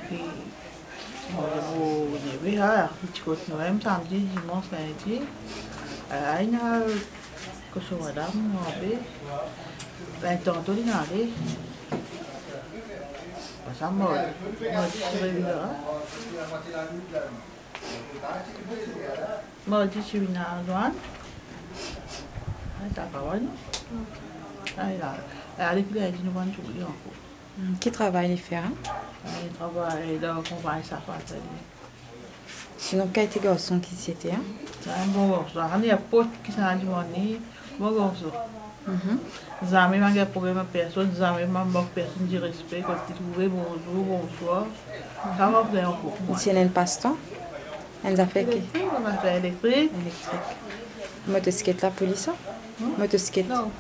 Puis, on est là, tu continues samedi, dimanche, lundi. Il y a que ce madame, on a l'intendant d'aller. Ça m'a dit moi, je suis venu à Douane. Qui travaille les faire? Il travaille dans la compagnie Safari. Sinon, quel était le garçon qui c'était? C'est un bon garçon. Il y a pote qui s'en a dit bon garçon. Jamais il y a problème à personne, jamais il y a personne de respect. Quand tu trouves bonjour, bonsoir, ça va bien encore. Tu as un passe-temps? Elle a fait qui? On a fait électrique. Motocyclette la police? Motocyclette? Non.